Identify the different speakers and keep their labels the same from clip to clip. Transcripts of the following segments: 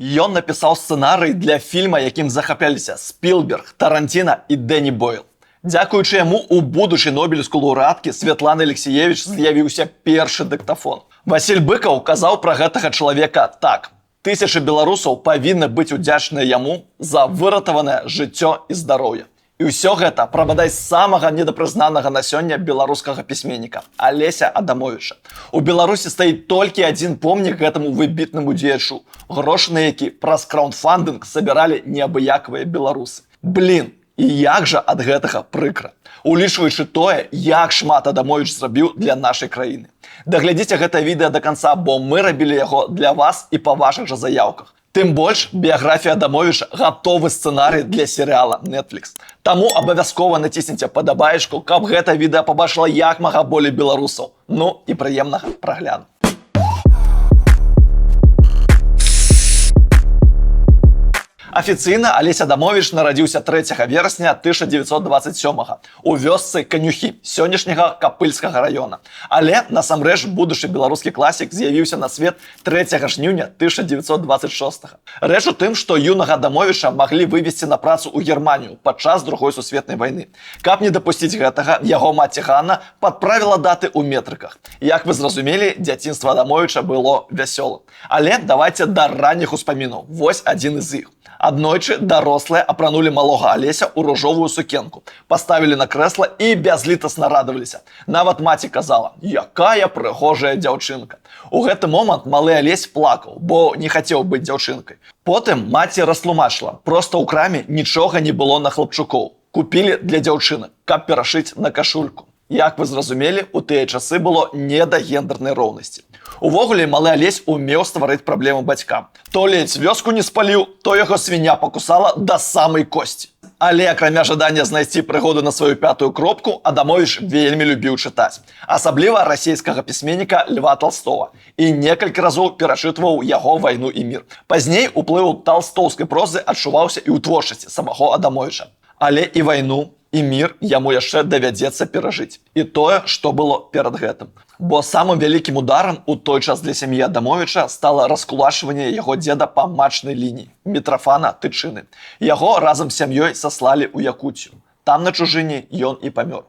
Speaker 1: Ён напісаў сцэнарый для фільма, якім захапляліся Спілберг, Таранціна і Дэні Бойл. Дзякуючы яму у будучай нобелеўскай лаўрэаткі Святланы Алексіевіч з'явіўся першы дыктафон. Васіль Быкаў казаў пра гэтага чалавека так: тысячы беларусаў павінны быць удзячныя яму за выратаванае жыццё і здароўе. І ўсё гэта пра бадай самага недапрызнанага на сёння беларускага пісьменніка Алеся Адамовіча. У Беларусі стаіць толькі адзін помнік гэтаму выбітнаму дзеячу, грошы на які праз краундфандынг сабіралі неабыякавыя беларусы. Блін, і як жа ад гэтага прыкра, улічваючы тое, як шмат Адамовіч зрабіў для нашай краіны. Даглядзіце гэта відэа да канца, бо мы рабілі яго для вас і па вашых жа заяўках. Тым больш, біяграфія Адамовіча гатовы сцэнарый для серыяла Netflix. Таму абавязкова націсніце падабаечку, каб гэта відэа пабачыла як мага болей беларусаў. Ну і прыемнага прагляду. Афіцыйна Алесь Адамовіч нарадзіўся 3 верасня 1927 у вёсцы Канюхі, сённяшняга Капыльскага раёна. Але насамрэч будучы беларускі класік з'явіўся на свет 3 жніўня 1926. Рэч у тым, што юнага Адамовіча маглі вывезці на працу ў Германію падчас Другой сусветнай вайны. Каб не дапусціць гэтага, яго маці Ганна падправіла даты ў метрыках. Як вы зразумелі, дзяцінства Адамовіча было вясёлым. Але давайце да ранніх успамінаў. Вось адзін з іх. Аднойчы дарослыя апранулі малога Алеся ў ружовую сукенку, паставілі на крэсла і бязлітасна радаваліся. Нават маці казала: якая прыгожая дзяўчынка. У гэты момант малы Алесь плакаў, бо не хацеў быць дзяўчынкай. Потым маці растлумачыла: проста ў краме нічога не было на хлапчукоў. Купілі для дзяўчыны, каб перашыць на кашульку. Як вы зразумелі, у тыя часы было не да гендернай роўнасці. Увогуле, малы Алесь умеў стварыць праблему бацькам. То ледзь вёску не спаліў, то яго свіня пакусала да самай косці. Але акрамя жадання знайсці прыгоду на сваю пятую кропку, Адамовіч вельмі любіў чытаць. Асабліва расійскага пісьменніка Льва Толстого. І некалькі разоў перачытваў яго «Вайну і мір». Пазней уплыў талстоўскай прозы адчуваўся і ў творчасці самого Адамовіча. Але і «Вайну», і мір яму яшчэ давядзецца перажыць. І тое, што было перад гэтым. Бо самым вялікім ударам у той час для сям'і Адамовіча стала раскулачванне яго дзеда па матчнай лініі, Мітрафана Тычыны. Яго разам з сям'ёй саслалі ў Якуцію. Там на чужыне ён і памёр.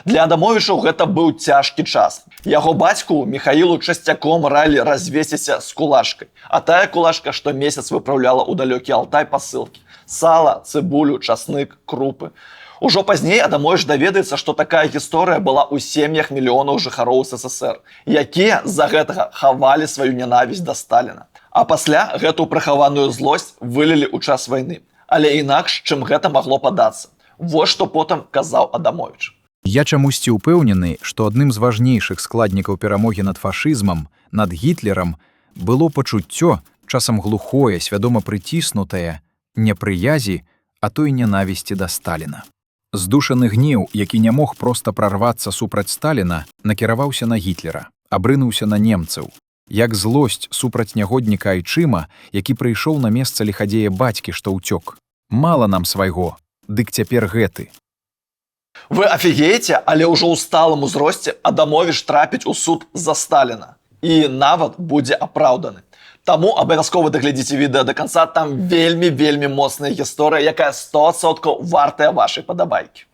Speaker 1: Для Адамовічаў гэта быў цяжкі час. Яго бацьку Міхаілу часцяком ралі развесціся з кулачкай. А тая кулачка штомесяц выпраўляла ў далёкі Алтай пасылкі. Сала, цыбулю, часнык, крупы. Ужо пазней Адамовіч даведаецца, што такая гісторыя была ў сем'ях мільёнаў жыхароў СССР, якія з-за гэтага хавалі сваю нянавісць да Сталіна. А пасля гэту прыхаваную злосць вылілі ў час вайны. Але інакш, чым гэта магло падацца. Вось што потым казаў Адамовіч.
Speaker 2: Я чамусьці ўпэўнены, што адным з важнейшых складнікаў перамогі над фашызмам, над Гітлерам, было пачуццё, часам глухое, свядома прыціснутае, непрыязі, а то і нянавісці да Сталіна. Здушаны гнеў, які не мог проста прарвацца супраць Сталіна, накіраваўся на Гітлера, абрынуўся на немцаў. Як злосць супраць нягодніка айчыма, які прыйшоў на месца ліхадзея бацькі, што ўцёк. Мала нам свайго, дык цяпер гэты.
Speaker 1: Вы афігееце, але ўжо ў сталым узросце Адамовіч трапіць у суд за Сталіна. І нават будзе апраўданы. Таму абавязкова даглядзіце відэа да канца, там вельмі моцная гісторыя, якая 100% вартая вашай падабайкі.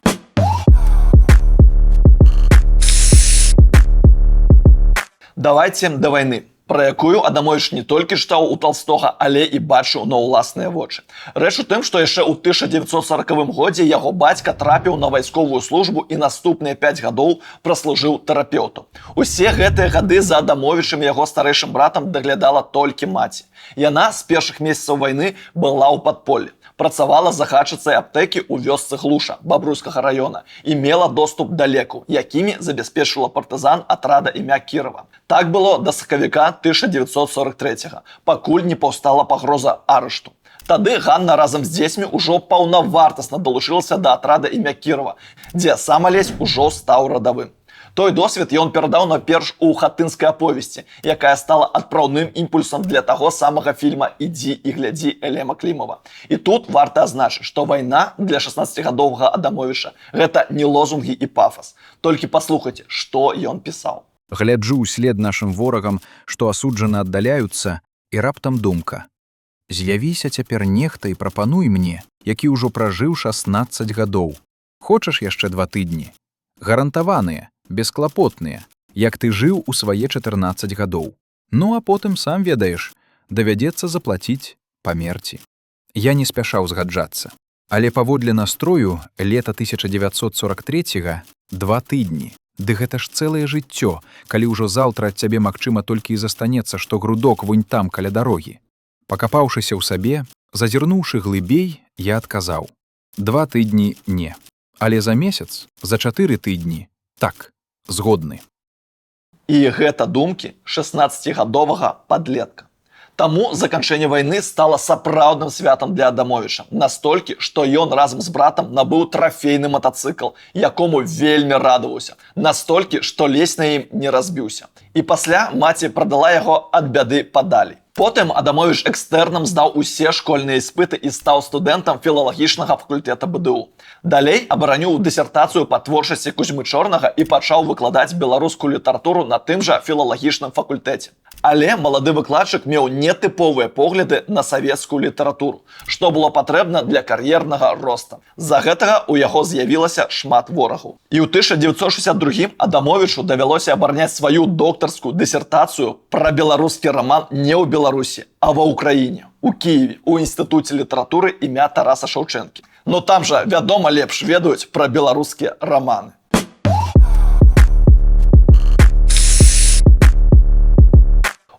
Speaker 1: Давайце да вайны, пра якую Адамовіч не толькі чытаў у Толстога, але і бачыў на ўласныя вочы. Рэч у тым, што яшчэ ў 1940 годзе яго бацька трапіў на вайсковую службу і наступныя 5 гадоў праслужыў тэрапеўтам. Усе гэтыя гады за Адамовічам і яго старэйшым братам даглядала толькі маці. Яна з першых месяцаў вайны была ў падполлі. Працавала загадчыцай аптэкі ў вёсцы Глуша, Бабруйскага раёна, і мела доступ да лекаў, якімі забяспечыла партызан атрада імя Кірова. Так было да сакавіка 1943-го, пакуль не паўстала пагроза арышту. Тады Ганна разам з дзецьмі ўжо паўнавартасна далучылася да атрада імя Кірова, дзе сам Алесь ужо стаў радавым. Той досвед ён перадаў найперш у хатынскай аповесці, якая стала адпраўным імпульсам для таго самага фільма «Ідзі і глядзі» Элема Клімова. І тут варта азначыць, што вайна для 16-гадовага Адамовіча – гэта не лозунгі і пафас. Толькі паслухайце, што ён пісаў.
Speaker 2: Гляджу ўслед нашым ворагам, што асуджаны аддаляюцца, і раптам думка. З'явіся цяпер нехта і прапануй мне, які ўжо пражыў 16 гадоў. Хочаш яшчэ 2 тыдні? Гарантаваныя, бесклапотныя, як ты жыў у свае 14 гадоў. Ну а потым, сам ведаеш, давядзецца заплаціць памерці. Я не спяшаў згаджацца. Але паводле настрою лета 1943-га 2 тыдні. Ды гэта ж цэлае жыццё, калі ўжо заўтра ад цябе магчыма толькі і застанецца, што грудок вунь там каля дарогі. Пакапаўшыся ў сабе, зазірнуўшы глыбей, я адказаў: 2 тыдні не. Але за месяц, за 4 тыдні так, згодны.
Speaker 1: І гэта думкі 16гадовага падлетка. Таму заканчэнне вайны стала сапраўдным святам для Адамовіча, настолькі, што ён разам з братам набыў трафейны матацыкл, якому вельмі радаваўся, настолькі, што ледзь на ім не разбіўся. І пасля маці прадала яго ад бяды падалей. Потым Адамовіч экстэрнам здаў усе школьныя іспыты і стаў студэнтам філалагічнага факультэта БДУ. Далей абараніў дысертацыю па творчасці Кузьмы Чорнага і пачаў выкладаць беларускую літаратуру на тым жа філалагічным факультэце. Але малады выкладчык меў нетыповыя погляды на савецкую літаратуру, што было патрэбна для кар'ернага роста. З-за гэтага ў яго з'явілася шмат ворагаў. І ў 1962 Адамовічу давялося абараняць сваю доктарскую дысертацыю пра беларускі раман не ў Беларусі, а ва Ўкраіне, у Кіеве, у Інстытуце літаратуры імя Тараса Шаўчэнкі. Но там жа, вядома, лепш ведаюць пра беларускія раманы.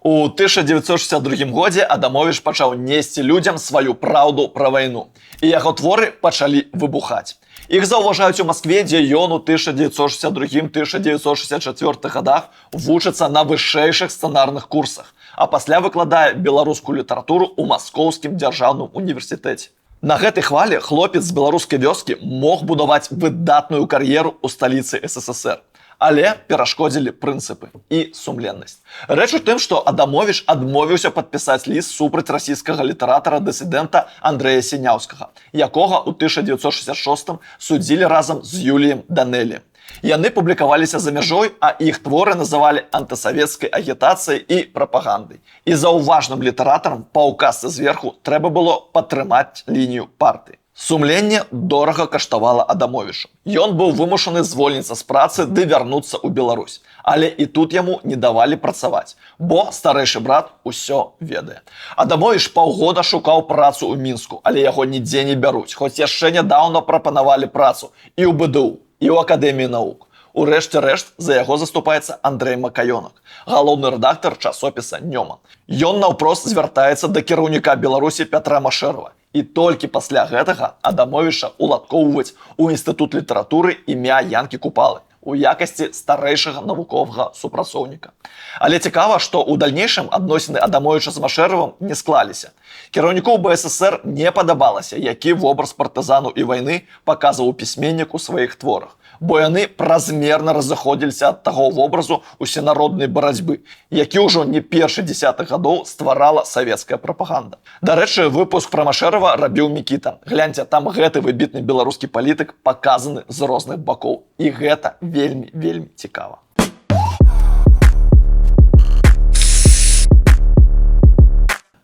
Speaker 1: У 1962 годзе Адамовіч пачаў несці людзям сваю праўду пра вайну, і яго творы пачалі выбухаць. Іх заўважаюць у Маскве, дзе ён у 1962-1964 годах вучыцца на вышэйшых сцэнарных курсах, а пасля выкладае беларускую літаратуру ў Маскоўскім дзяржаўным універсітэце. На гэтай хвалі хлопец з беларускай вёскі мог будаваць выдатную кар'еру ў сталіцы СССР. Але перашкодзілі прынцыпы і сумленнасць. Рэч у тым, што Адамовіч адмовіўся падпісаць ліст супраць расійскага літаратара-дысідэнта Андрэя Сіняўскага, якога ў 1966 судзілі разам з Юліем Данелі. Яны публікаваліся за мяжой, а іх творы называлі антысавецкай агітацыяй і прапагандай. І заўважным літаратарам па ўказцы зверху трэба было падтрымаць лінію партыі. Сумленне дорага каштавала Адамовічу. Ён быў вымушаны звольніцца з працы ды вярнуцца ў Беларусь. Але і тут яму не давалі працаваць, бо старэйшы брат усё ведае. Адамовіч паўгода шукаў працу ў Мінску, але яго нідзе не бяруць, хоць яшчэ нядаўна прапанавалі працу і ў БДУ, і ў Акадэміі навук. Урэшце рэшт за яго заступаецца Андрэй Макаёнак, галоўны рэдактар часопіса «Нёман». Ён наўпрост звяртаецца да кіраўніка Беларусі Пятра Машэрава. І толькі пасля гэтага Адамовіча уладкоўваюць у Інстытут літаратуры імя Янкі Купалы у якасці старэйшага навуковага супрацоўніка. Але цікава, што ў дальнейшым адносіны Адамовіча з Машэравым не склаліся. Кіраўніку БССР не падабалася, які вобраз партызану і вайны паказваў пісьменнік у сваіх творах, бо яны празмерна разыходзіліся ад таго вобразу усенароднай барацьбы, які ўжо не першы дзесятых гадоў стварала савецкая прапаганда. Дарэчы, выпуск пра Машэрава рабіў Мікіта. Гляньце, там гэты выбітны беларускі палітык паказаны з розных бакоў. І гэта вельмі цікава.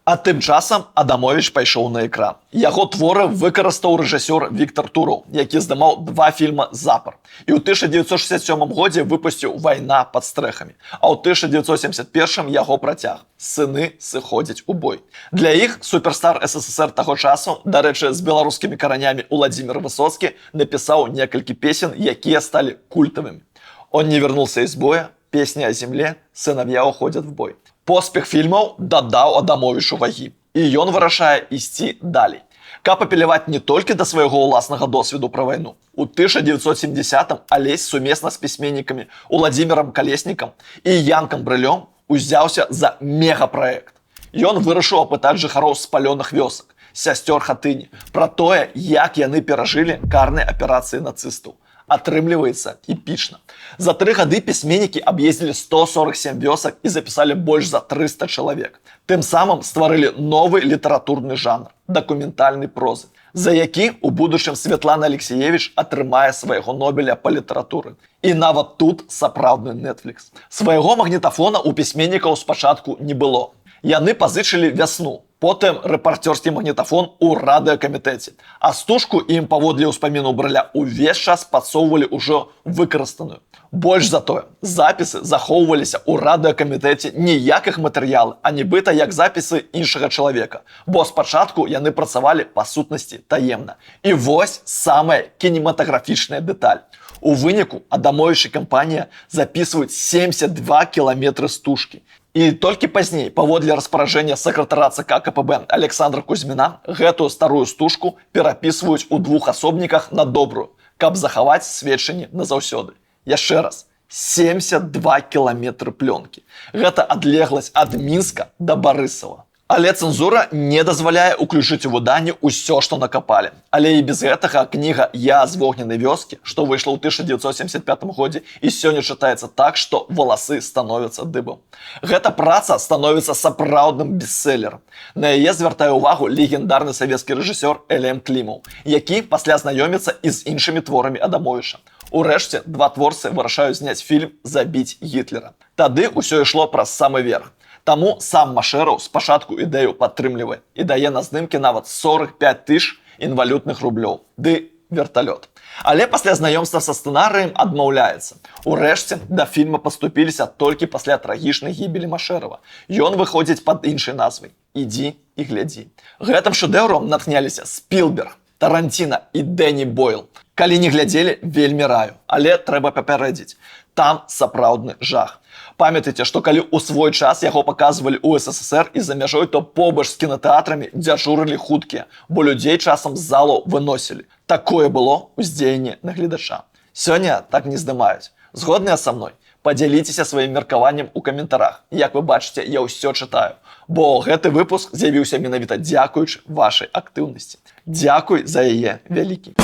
Speaker 1: А тым часам Адамовіч пайшоў на экран. Яго творы выкарыстаў рэжысёр Віктар Тураў, які здымаў 2 фільма запар. І ў 1967 годзе выпусціў «Вайна пад стрэхамі», а ў 1971 яго працяг «Сыны сыходзяць у бой». Для іх суперстар СССР таго часу, дарэчы, з беларускімі каранямі Уладзімір Высоцкі, напісаў некалькі песен, якія сталі культавымі. «Он не вернулся из боя», «Песня о земле», «Сыновья уходят в бой». Поспех фільмаў дадаў Адамовічу вагі, і ён вырашае ісці далей. Каб апеляваць не толькі да свайго ўласнага досведу пра вайну. У 1970-м Алесь сумесна з пісьменнікамі Уладзімірам Калеснікам і Янкам Брылём узяўся за мегапраект. Ён вырашыў апытаць жыхароў спалёных вёсак, сясцёр Хатыні, пра тое, як яны перажылі карныя аперацыі нацыстаў. Атрымліваецца эпічна. За 3 гады пісьменнікі аб'ездзілі 147 вёсак і запісалі больш за 300 чалавек. Тым самым стварылі новы літаратурны жанр – дакументальнай прозы, за які у будучым Святлана Алексеевіч атрымае свайго Нобеля па літаратуры. І нават тут сапраўдны Netflix. Свайго магнітафона у пісьменнікаў спачатку не было. Яны пазычылі «Вясну», Потым рэпарцёрскі магнітафон у радыёкамітэце. А стужку ім паводле ўспаміну Брыля увесь час падсоўвалі ўжо выкарыстаную. Больш за тое, запісы захоўваліся ў радыёкамітэце не як іх матэрыялы, а нібыта як запісы іншага чалавека. Бо спачатку яны працавалі па сутнасці таемна. І вось самая кінематаграфічная дэталь. У выніку Адамовіч і кампанія запісваюць 72 кіламетры стужкі. І толькі пазней, паводле распараджэння сакратара ЦК КПБ Александра Кузьміна, гэтую старую стужку перапісваюць у двух асобніках на добрую, каб захаваць сведчанні назаўсёды. Яшчэ раз, 72 кіламетры плёнкі. Гэта адлегласць ад Мінска да Барысава. Але цэнзура не дазваляе ўключыць у выданне ўсё, што накапалі. Але і без гэтага кніга «Я з вогненнай вёскі», што выйшла ў 1975 годзе, і сёння чытаецца так, што валасы становяцца дыбам. Гэта праца становіцца сапраўдным бестселерам. На яе звяртае ўвагу легендарны савецкі рэжысёр Элем Клімаў, які пасля знаёміцца і з іншымі творамі Адамовіча. Урэшце, два творцы вырашаюць зняць фільм «Забіць Гітлера». Тады ўсё ішло праз самы верх. Таму сам Машэраў спачатку ідэю падтрымлівае і дае на здымкі нават 45 тысяч інвалютных рублёў. Ды верталёт. Але пасля знаёмства са сцэнарыем адмаўляецца. Урэшце, да фільма паступіліся толькі пасля трагічнай гібелі Машэрава. Ён выходзіць пад іншай назвай «Ідзі і глядзі». Гэтым шэдэўрам натхняліся Спілберг, Таранціна і Дэні Бойл. Калі не глядзелі, вельмі раю. Але трэба папярэдзіць. Там сапраўдны жах. Памятайце, што калі ў свой час яго паказвалі ў СССР і за мяжой, то побач з кінатэатрамі дзяжурылі хуткія, бо людзей часам з залаў выносілі. Такое было ўздзеянне на гледача. Сёння так не здымаюць. Згодныя са мной? Падзяліцеся сваім меркаваннем у каментарах. Як вы бачыце, я ўсё чытаю. Бо гэты выпуск з'явіўся менавіта дзякуючы вашай актыўнасці. Дзякуй за яе вялікі.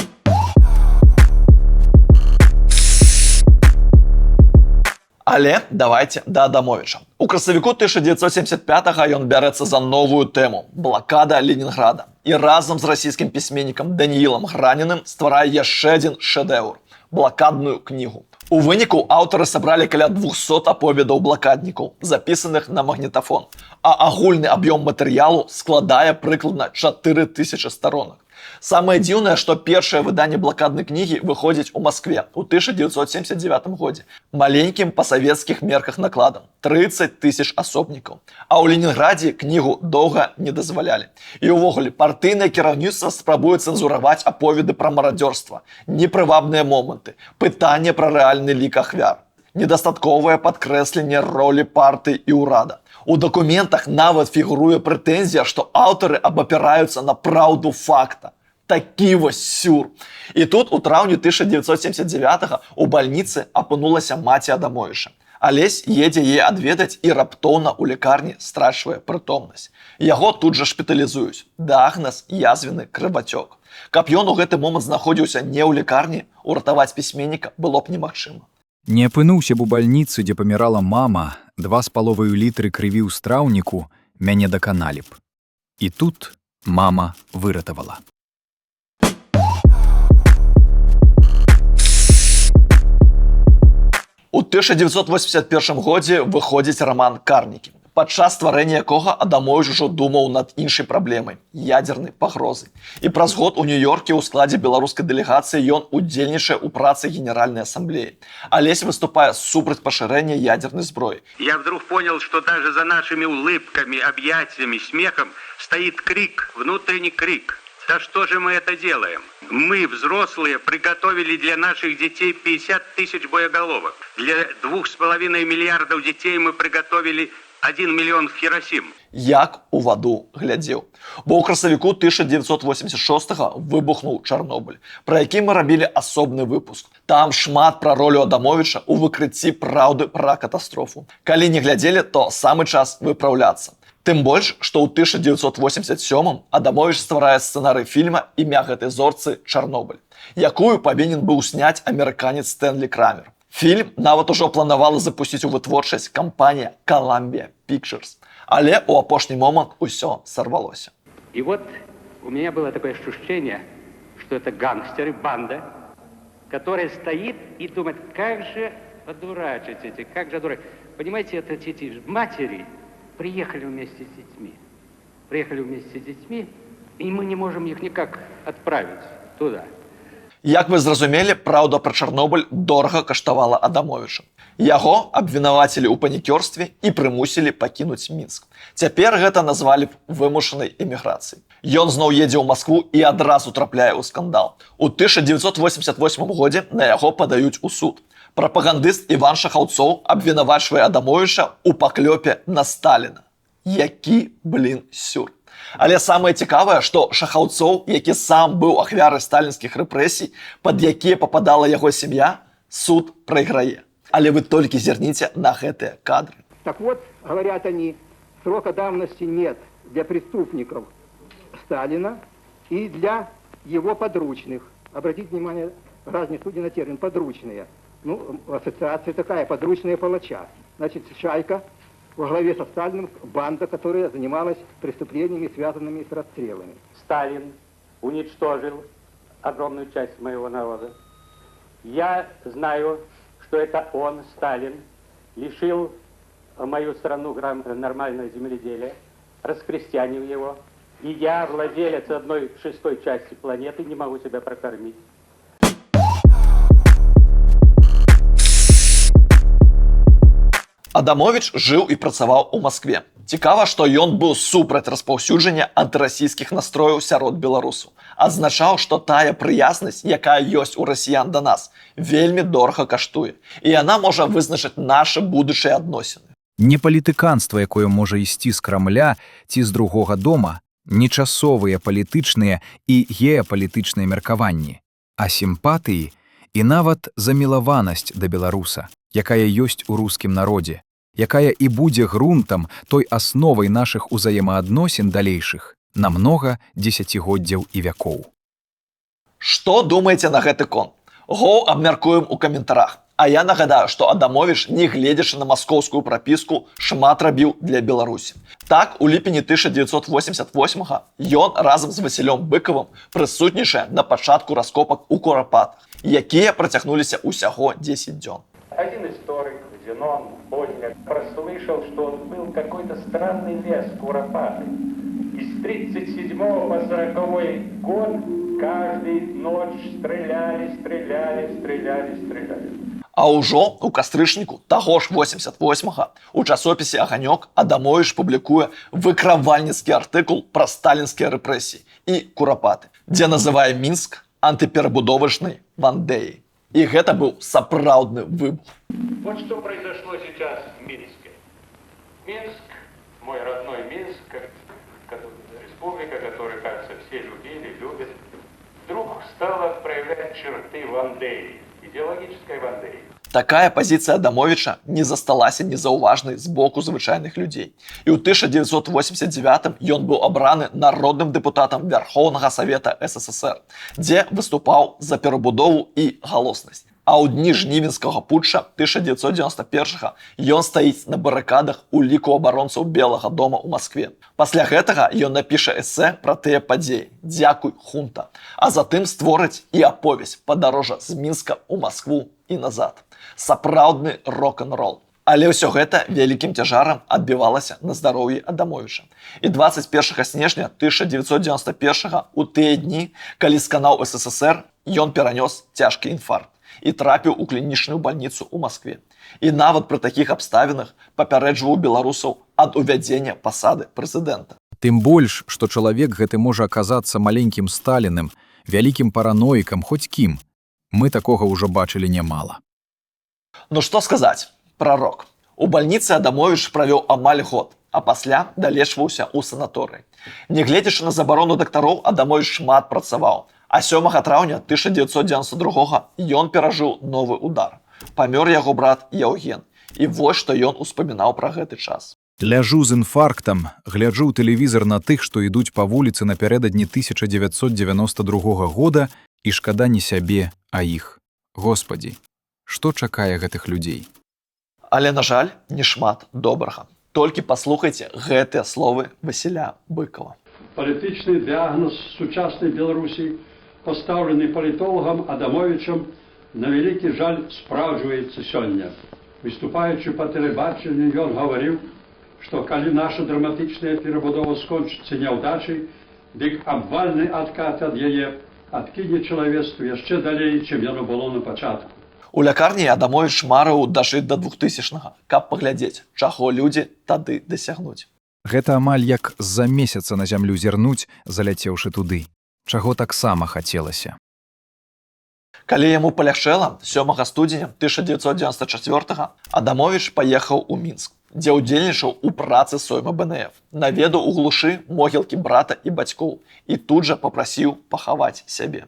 Speaker 1: Але давайте да Адамовіча. У красавіку 1975-го ён бярэцца за новую тэму – блакада Ленінграда. І разам з расійскім пісьменнікам Даніілам Граніным стварае яшчэ адзін шэдэўр – блакадную кнігу. У выніку аўтары сабралі каля 200 аповедаў блакаднікаў, запісаных на магнітафон. А агульны аб'ём матэрыялу складае прыкладна 4000 сторонак. Самае дзіўнае, што першае выданне блакаднай кнігі выходзіць у Маскве ў 1979 годзе. Маленькім па савецкіх мерках накладам – 30 тысяч асобнікаў. А ў Ленінградзе кнігу доўга не дазвалялі. І ўвогуле партыйнае кіраўніцтва спрабуе цэнзураваць аповеды пра марадзёрства, непрывабныя моманты, пытанне пра рэальны лік ахвяр, недастатковае падкрэсленне ролі партыі і ўрада. У дакументах нават фігуруе прэтэнзія, што аўтары абапіраюцца на праўду факта. Такі вось сюр. І тут у траўні 1979-го у бальніцы апынулася маці Адамовіча. Алесь едзе яе адведаць і раптоўна ў лікарні страчвае прытомнасць. Яго тут жа шпіталізуюць. Дыягназ язвенны крывацёк. Каб ён у гэты момант знаходзіўся не ў лікарні, уратаваць пісьменніка было б немагчыма.
Speaker 2: Не апынуўся б у бальніцы, дзе памірала мама, 2,5 літры крыві ў страўніку мяне даканалі б. І тут мама выратавала.
Speaker 1: У 1981 годзе выходзіць раман «Карнікі», падчас стварэння якога Адамовіч ужо думаў над іншай праблемай – ядзернай пагрозай. І праз год у Нью-Йорке ў складзе беларускай дэлегацыі ён удзельнічае ў працы Генеральнай ассамблеі. Алесь выступае супраць пашырэння ядерной зброі.
Speaker 3: Я вдруг понял, что даже за нашими улыбками, объятиями, смехом стоит крик, внутренний крик. Да что же мы это делаем? Мы, взрослые, приготовили для наших детей 50 тысяч боеголовок. Для 2,5 миллиардов детей мы приготовили 1 миллион Хиросим.
Speaker 1: Як у ваду глядзеў. Бо ў красавіку 1986-го выбухнуў Чарнобыль, пра які мы рабілі асобны выпуск. Там шмат пра ролю Адамовіча ў выкрыцці праўды пра катастрофу. Калі не глядзелі, то самы час выпраўляцца. Тым больш, што ў 1987-м Адамовіч стварае сцэнарый фільма «Імя гэтай зорцы Чарнобыль», якую павінен быў сняць амерыканец Стэнлі Крамер. Фільм нават ужо планавала запусціць у вытворчасць кампанія Columbia Pictures. Але ў апошні момант усё сорвалося.
Speaker 4: И вот у меня было такое ощущение, что это гангстеры, банда, которая стоит и думает, как же одурачить эти, как же одурачить. Понимаете, это эти матери приехали вместе с детьми. приехали вместе с детьми, и мы не можем их никак отправить туда.
Speaker 1: Як вы зразумелі, праўда пра Чарнобыль дорага каштавала Адамовіча. Яго абвінавацілі ў панікёрстве і прымусілі пакінуць Мінск. Цяпер гэта назвалі б вымушанай эміграцыяй. Ён зноў едзе ў Маскву і адразу трапляе ў скандал. У 1988 годзе на яго падаюць у суд. Прапагандыст Іван Шахаўцоў абвінавачвае Адамовіча ў паклёпе на Сталіна. Які, сюр. Але самае цікавае, што Шахаўцоў, які сам быў ахвярай сталінскіх рэпрэсій, пад якія пападала яго сям'я, суд прайграе. Але вы толькі зірніце на гэтыя кадры.
Speaker 5: Так вот, говорят они, срока давности нет для преступников Сталина и для его подручных. Обратите внимание, разные судьи на термин «подручные». Ну, ассоциация такая, подручные палача. Значит, шайка во главе со Сталиным, банда, которая занималась преступлениями, связанными с расстрелами.
Speaker 4: Сталин уничтожил огромную часть моего народа. Я знаю, что это он, Сталин, лишил мою страну нормального земледелия, раскрестьянил его. И я, владелец 1/6 части планеты, не могу себя прокормить.
Speaker 1: Адамовіч жыў і працаваў у Маскве. Цікава, што ён быў супраць распаўсюджання антырасійскіх настрояў сярод беларусаў. Адзначаў, што тая прыязнасць, якая ёсць у расіян да нас, вельмі дорага каштуе. І яна можа вызначыць нашы будучыя адносіны.
Speaker 2: Не палітыканства, якое можа ісці з Крамля ці з другога дома, не часовыя палітычныя і геапалітычныя меркаванні, а сімпатыі і нават замілаванасць да беларуса, якая ёсць у рускім народзе, якая і будзе грунтам той асновай нашых узаемаадносін далейшых на многа дзесяцігоддзяў і вякоў.
Speaker 1: Што думаеце на гэты конт? Гоў абмяркуем у каментарах. А я нагадаю, што Адамовіч, не гледзячы на маскоўскую прапіску, шмат рабіў для Беларусі. Так, у ліпені 1988-га ён разам з Васілём Быкавым прысутнічае на пачатку раскопак у Курапатах, якія працягнуліся ўсяго 10 дзён.
Speaker 3: Один историк, Зенон, Поздняк, прослышал, что он был какой-то странный лес Куропаты. И с 37 по 40 год каждую ночь стреляли.
Speaker 1: А ўжо у кастрычніку таго ж 88-га у часопісе «Аганёк» Адамовіч публікуе выкравальніцкі артыкул пра сталінскія рэпрэсіі і Курапаты, дзе называе Мінск антыперабудовачнай Вандеяй. И это был сапраўдны выбух.
Speaker 3: Вот что произошло сейчас в Минске. Минск, мой родной Минск, республика, которую, кажется, все любили, любят, вдруг стала проявлять черты Вандеи, идеологической Вандеи.
Speaker 1: Такая пазіцыя Адамовіча не засталася незаўважнай з боку звычайных людзей. І ў 1989 ён быў абраны народным дэпутатам Верхоўнага Савета СССР, дзе выступаў за перабудову і галоснасць. А ў дні жнівеньскага путча 1991 ён стаіць на барыкадах у ліку абаронцаў Белага дома ў Маскве. Пасля гэтага ён напіша эсэ пра тыя падзеі «Дзякуй, хунта», а затым створыць і аповесць «Падарожжа з Мінска ў Маскву і назад». Сапраўдны рок-н-рол. Але ўсё гэта вялікім цяжарам адбівалася на здароўі Адамовіча. І 21 снежня 1991 у тыя дні, калі сканаў СССР, ён перанёс цяжкі інфаркт і трапіў у клінічную бальніцу ў Маскве. І нават пры такіх абставінах папярэджваў беларусаў ад увядзення пасады прэзідэнта.
Speaker 2: Тым больш, што чалавек гэты можа аказацца маленькім Сталіным, вялікім параноікам, хоць кім. Мы такога ўжо бачылі нямала.
Speaker 1: Ну што сказаць пра рок. У бальніцы Адамовіч правёў амаль год, а пасля далечваўся ў санаторыі. Нягледзячы на забарону дактароў, Адамовіч шмат працаваў, а 7 траўня 1992 ён перажыў новы удар. Памёр яго брат Яўген. І вось што ён успамінаў пра гэты час.
Speaker 2: Ляжу з інфарктам, гляджу ў тэлевізар на тых, што ідуць па вуліцы напярэдадні 1992 года, і шкада не сябе, а іх. Господі, што чакае гэтых людзей?
Speaker 1: Але, на жаль, не шмат добрага. Толькі паслухайце гэтыя словы Васіля Быкава.
Speaker 6: Палітычны дыягноз сучаснай Беларусі, пастаўлены палітолагам Адамовічам, на вялікі жаль спраўджваецца сёння. Выступаючы па тэлебачанню, ён гаварыў, што калі наша драматычная перабудова скончыцца няўдачай, дык абвальны адкат ад яе адкіне чалавецтва яшчэ далей, чым яно было на пачатку.
Speaker 1: У лякарні Адамовіч марыў дажыць да 2000-га, каб паглядзець, чаго людзі тады дасягнуць.
Speaker 2: Гэта амаль як з-за месяца на зямлю зірнуць, заляцеўшы туды. Чаго таксама хацелася.
Speaker 1: Калі яму палягчэла, 7 студзеня 1994 Адамовіч паехаў у Мінск, дзе ўдзельнічаў у працы сойма БНФ, наведаў у глушы могілкі брата і бацькоў і тут жа папрасіў пахаваць сябе.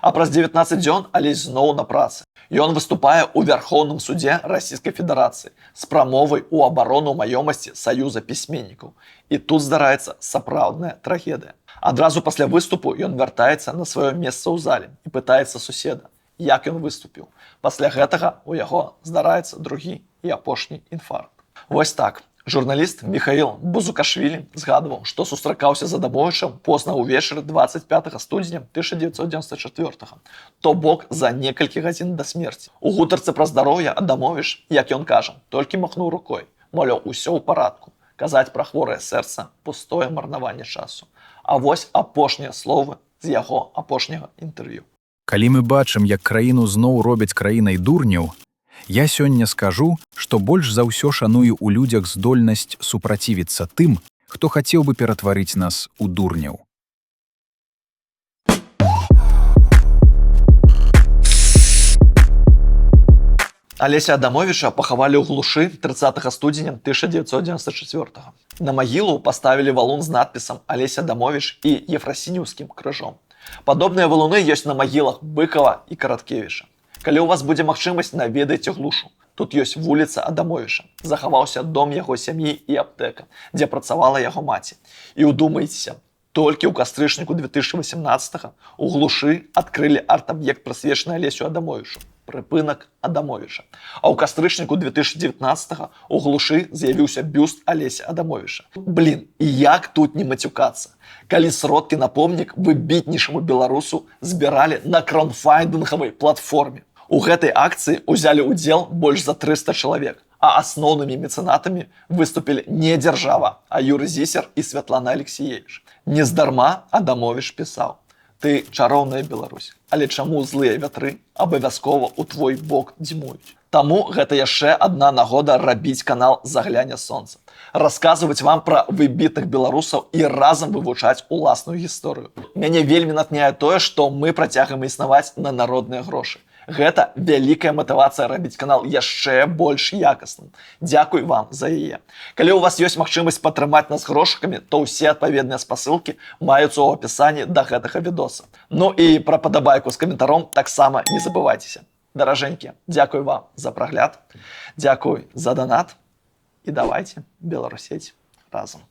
Speaker 1: А праз 19 дзён Алесь зноў на працы. Ён выступае ў Вярхоўным судзе Расійскай Федэрацыі з прамовай у абарону маёмасці Саюза пісьменнікаў. І тут здараецца сапраўдная трагедыя. Адразу пасля выступу ён вяртаецца на сваё месца ў зале і пытаецца суседа, як ён выступіў. Пасля гэтага у яго здараецца другі і апошні інфаркт. Вось так. Журналіст Міхаіл Бузукашвілі згадваў, што сустракаўся з Адамовічам позна ўвечары 25 студзеня 1994, то бок за некалькі гадзін да смерці. У гутарцы пра здароўе Адамовіч, як ён кажа, толькі махнуў рукой, мовляў, усё ў парадку. Казаць пра хворае сэрца – пустое марнаванне часу. А вось апошнія словы з яго апошняга інтэрв'ю.
Speaker 2: Калі мы бачым, як краіну зноў робяць краінай дурняў, я сёння скажу, што больш за ўсё шаную ў людзях здольнасць супрацівіцца тым, хто хацеў бы ператварыць нас у дурняў.
Speaker 1: Алеся Адамовіча пахавалі ў глушы 30 студзеня 1994. На магілу паставілі валун з надпісам «Алеся Адамовіч» і Ефрасініўскім крыжом. Падобныя валуны ёсць на магілах Быкова і Караткевіча. Калі ў вас будзе магчымасць, наведайце глушу. Тут ёсць вуліца Адамовіча. Захаваўся дом яго сям'і і аптэка, дзе працавала яго маці. І ўдумайцеся, толькі ў кастрычніку 2018 у глушы адкрылі арт-аб'ект, прысвечаны Алесю Адамовічу. Прыпынак Адамовіча. А ў кастрычніку 2019 у глушы з'явіўся бюст Алеся Адамовіча. Блін, і як тут не мацюкацца? Калі сродкі на помнік выбітнейшаму беларусу збіралі на краўдфандынгавай платформе. У гэтай акцыі ўзялі ўдзел больш за 300 чалавек, а асноўнымі мецэнатамі выступілі не дзяржава, а Юрый Зісер і Святлана Алексеевич. Нездарма Адамовіч пісаў: «Ты чароўная Беларусь, але чаму злыя вятры абавязкова ў твой бок дзьмуюць?» Таму гэта яшчэ адна нагода рабіць канал «Загляне сонца». Расказваць вам пра выбітных беларусаў і разам вывучаць уласную гісторыю. Мяне вельмі натхняе тое, што мы працягваем існаваць на народныя грошы. Гэта вялікая матывацыя рабіць канал яшчэ больш якасным. Дзякуй вам за яе. Калі ў вас ёсць магчымасць падтрымаць нас грошыкамі, то ўсе адпаведныя спасылкі маюцца ў апісанні да гэтага відоса. Ну і пра падабайку з каментаром таксама не забывайцеся. Даражэнькія, дзякуй вам за прагляд, дзякуй за донат і давайце беларусець разам.